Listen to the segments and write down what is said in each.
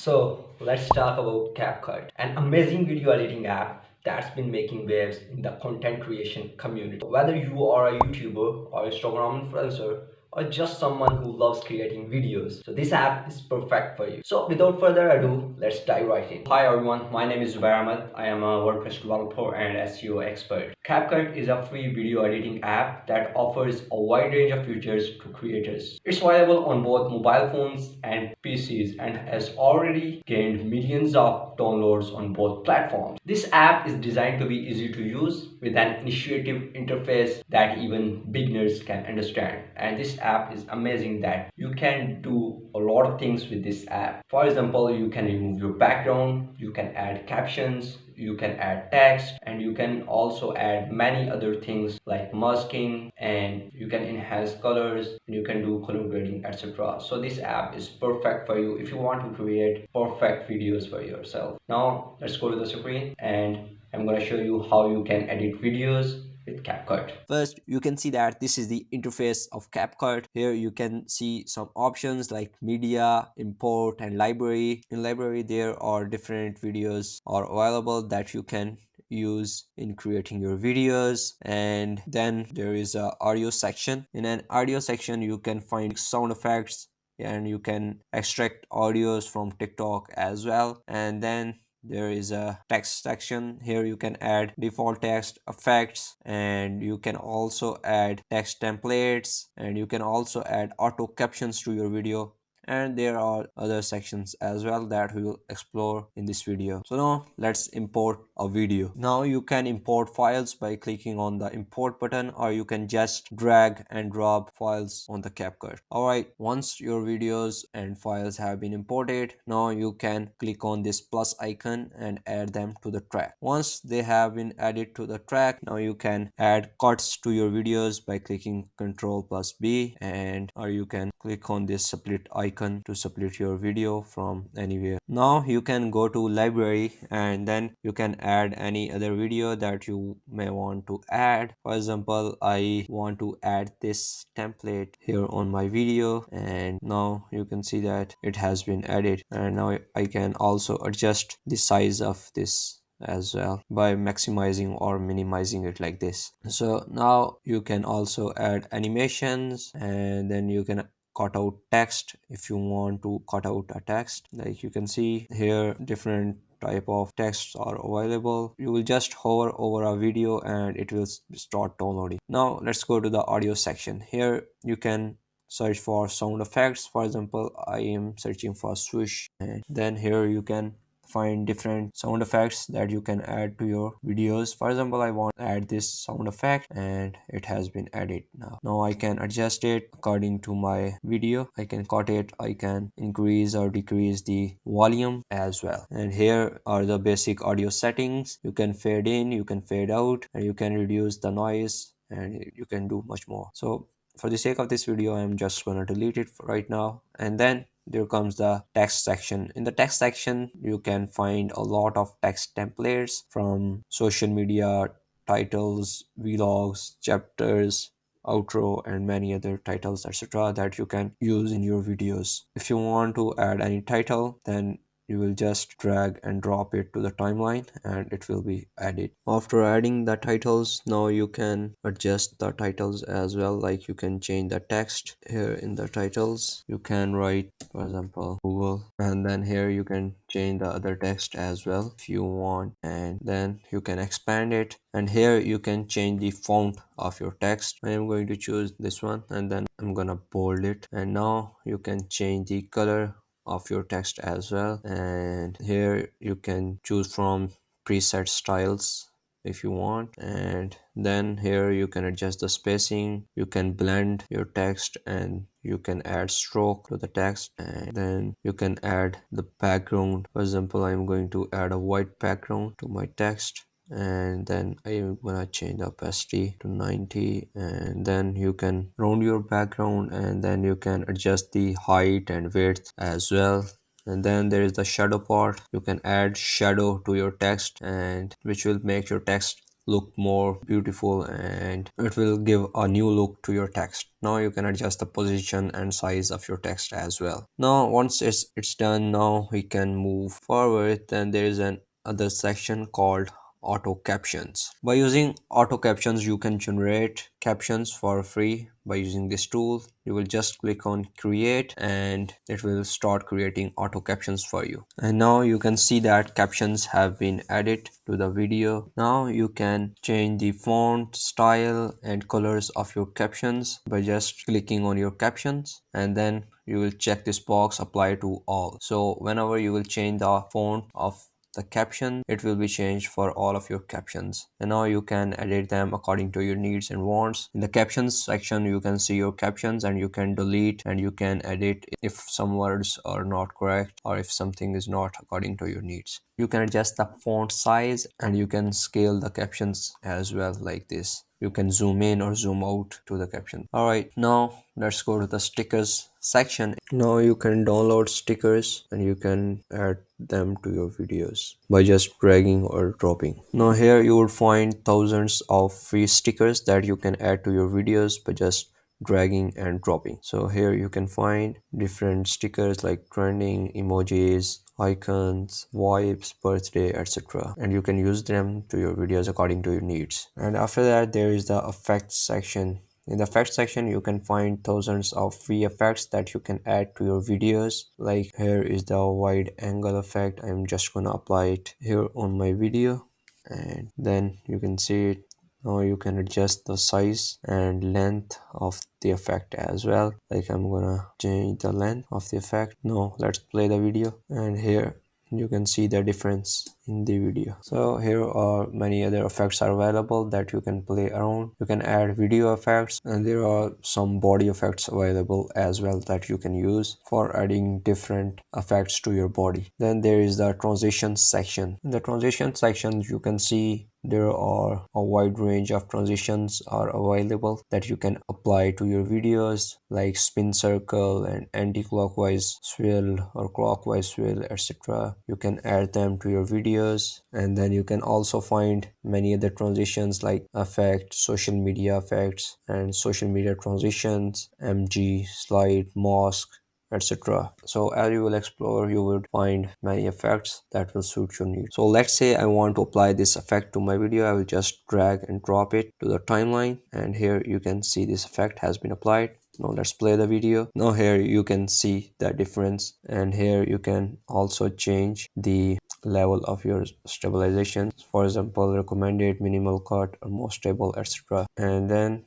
So let's talk about Capcut, an amazing video editing app that's been making waves in the content creation community. Whether you are a YouTuber or Instagram influencer or just someone who loves creating videos, so this app is perfect for you. So without further ado, let's dive right in. Hi everyone, my name is Zubair Ahmad. I am a WordPress developer and SEO expert. Capcut is a free video editing app that offers a wide range of features to creators. It's available on both mobile phones and PCs and has already gained millions of downloads on both platforms. This app is designed to be easy to use with an intuitive interface that even beginners can understand. And this app is amazing that you can do a lot of things with this app. For example, you can remove your background, you can add captions, you can add text, and you can also add many other things like masking, and you can enhance colors, and you can do color grading, etc. So this app is perfect for you if you want to create perfect videos for yourself. Now let's go to the screen and I'm going to show you how you can edit videos with CapCut. First, you can see that this is the interface of CapCut. Here you can see some options like media, import, and library. In library, there are different videos are available that you can use in creating your videos. And then there is a audio section. In an audio section, you can find sound effects and you can extract audios from TikTok as well. And then there is a text section. Here you can add default text effects, and you can also add text templates, and you can also add auto captions to your video. And there are other sections as well that we will explore in this video. So now let's import a video. Now you can import files by clicking on the import button, or you can just drag and drop files on the CapCut. Alright, once your videos and files have been imported, now you can click on this plus icon and add them to the track. Once they have been added to the track, now you can add cuts to your videos by clicking Ctrl plus B, and or you can click on this split icon to split your video from anywhere. Now you can go to library and then you can add any other video that you may want to add. For example, I want to add this template here on my video, and now you can see that it has been added. And now I can also adjust the size of this as well by maximizing or minimizing it like this. So now you can also add animations, and then you can cut out text if you want to cut out a text. Like you can see here, different type of texts are available. You will just hover over a video and it will start downloading. Now let's go to the audio section. Here you can search for sound effects. For example, I am searching for swoosh, and then here you can find different sound effects that you can add to your videos. For example, I want to add this sound effect and it has been added. Now I can adjust it according to my video. I can cut it, I can increase or decrease the volume as well. And here are the basic audio settings. You can fade in, you can fade out, and you can reduce the noise, and you can do much more. So for the sake of this video, I'm just gonna delete it right now. And then there comes the text section. In the text section, you can find a lot of text templates from social media, titles, vlogs, chapters, outro, and many other titles, etc., that you can use in your videos. If you want to add any title, then you will just drag and drop it to the timeline and it will be added. After adding the titles, now you can adjust the titles as well. Like you can change the text here in the titles. You can write, for example, Google, and then here you can change the other text as well if you want, and then you can expand it. And here you can change the font of your text. I am going to choose this one, and then I'm gonna bold it. And now you can change the color of your text as well. And here you can choose from preset styles if you want. And then here you can adjust the spacing, you can blend your text, and you can add stroke to the text. And then you can add the background. For example, I'm going to add a white background to my text, and then I'm gonna change the opacity to 90. And then you can round your background, and then you can adjust the height and width as well. And then there is the shadow part. You can add shadow to your text, and which will make your text look more beautiful and it will give a new look to your text. Now you can adjust the position and size of your text as well. Now once it's done, now we can move forward. Then there is an other section called auto captions. By using auto captions, you can generate captions for free by using this tool. You will just click on create and it will start creating auto captions for you. And now you can see that captions have been added to the video. Now you can change the font style and colors of your captions by just clicking on your captions, and then you will check this box apply to all. So whenever you will change the font of the caption, it will be changed for all of your captions, and now you can edit them according to your needs and wants. In the captions section, you can see your captions and you can delete and you can edit if some words are not correct or if something is not according to your needs. You can adjust the font size and you can scale the captions as well, like this. You can zoom in or zoom out to the caption. Alright, now let's go to the stickers section. Now you can download stickers and you can add them to your videos by just dragging or dropping. Now here you will find thousands of free stickers that you can add to your videos by just dragging and dropping. So here you can find different stickers like trending, emojis, icons, vibes, birthday, etc. And you can use them to your videos according to your needs. And after that, there is the effects section. In the effects section, you can find thousands of free effects that you can add to your videos. Like here is the wide angle effect. I'm just gonna apply it here on my video, and then you can see it. Now you can adjust the size and length of the effect as well. Like I'm gonna change the length of the effect. Now let's play the video, and here you can see the difference in the video. So here are many other effects are available that you can play around. You can add video effects, and there are some body effects available as well that you can use for adding different effects to your body. Then there is the transition section. In the transition section, you can see there are a wide range of transitions are available that you can apply to your videos, like spin circle and anti-clockwise swirl or clockwise swirl, etc. You can add them to your videos, and then you can also find many other transitions like effect, social media effects and social media transitions, mg, slide, mask, etc. So as you will explore, you will find many effects that will suit your needs. So let's say I want to apply this effect to my video. I will just drag and drop it to the timeline, and here you can see this effect has been applied. Now let's play the video. Now here you can see the difference, and here you can also change the level of your stabilization. For example, recommended, minimal cut, or more stable, etc. And then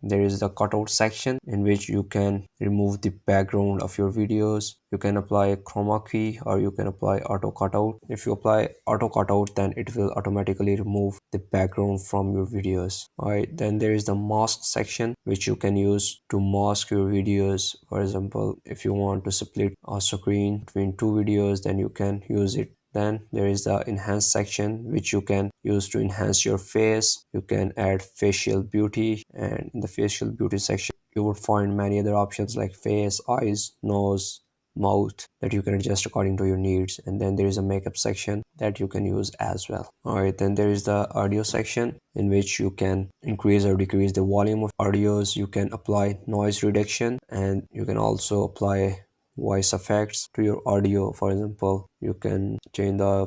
there is the cutout section in which you can remove the background of your videos. You can apply a chroma key or you can apply auto cutout. If you apply auto cutout, then it will automatically remove the background from your videos. Alright, then there is the mask section which you can use to mask your videos. For example, if you want to split a screen between two videos, then you can use it. Then there is the enhance section which you can use to enhance your face. You can add facial beauty, and in the facial beauty section you would find many other options like face, eyes, nose, mouth that you can adjust according to your needs. And then there is a makeup section that you can use as well. Alright, then there is the audio section in which you can increase or decrease the volume of audios. You can apply noise reduction, and you can also apply voice effects to your audio. For example, you can change the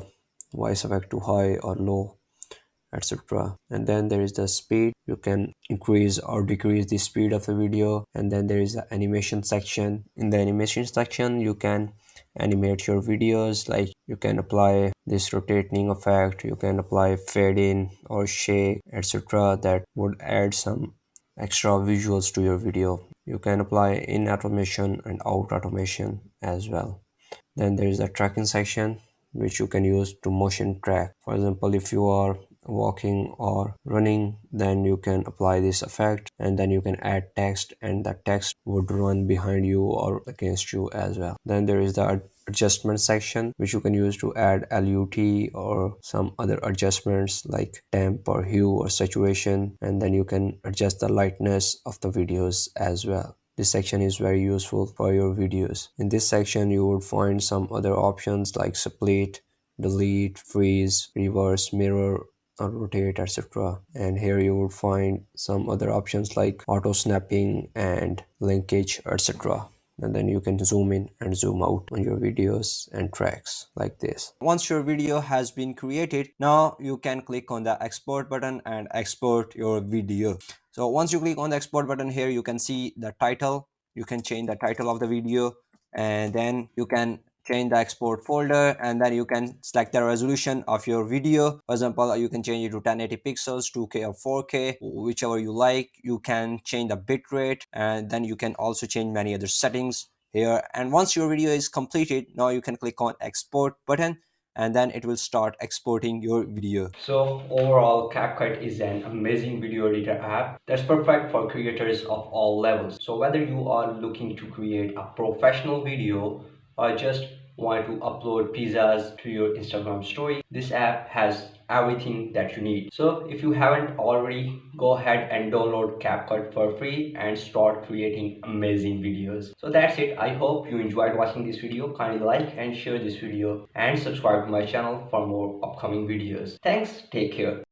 voice effect to high or low, etc. And then there is the speed. You can increase or decrease the speed of the video. And then there is the animation section. In the animation section, you can animate your videos, like you can apply this rotating effect, you can apply fade in or shake, etc. that would add some extra visuals to your video. You can apply in automation and out automation as well. Then there is a tracking section which you can use to motion track. For example, if you are walking or running, then you can apply this effect, and then you can add text and the text would run behind you or against you as well. Then there is the adjustment section which you can use to add LUT or some other adjustments like temp or hue or saturation, and then you can adjust the lightness of the videos as well. This section is very useful for your videos. In this section, you would find some other options like split, delete, freeze, reverse, mirror, or rotate, etc. And here you would find some other options like auto snapping and linkage, etc. And then you can zoom in and zoom out on your videos and tracks like this. Once your video has been created, now you can click on the export button and export your video. So once you click on the export button, here you can see the title. You can change the title of the video, and then you can change the export folder, and then you can select the resolution of your video. For example, you can change it to 1080 pixels, 2K or 4K, whichever you like. You can change the bitrate, and then you can also change many other settings here. And once your video is completed, now you can click on export button, and then it will start exporting your video. So overall, CapCut is an amazing video editor app that's perfect for creators of all levels. So whether you are looking to create a professional video or just want to upload pizzas to your Instagram story, this app has everything that you need. So if you haven't already, go ahead and download CapCut for free and start creating amazing videos. So that's it. I hope you enjoyed watching this video. Kindly like and share this video and subscribe to my channel for more upcoming videos. Thanks. Take care.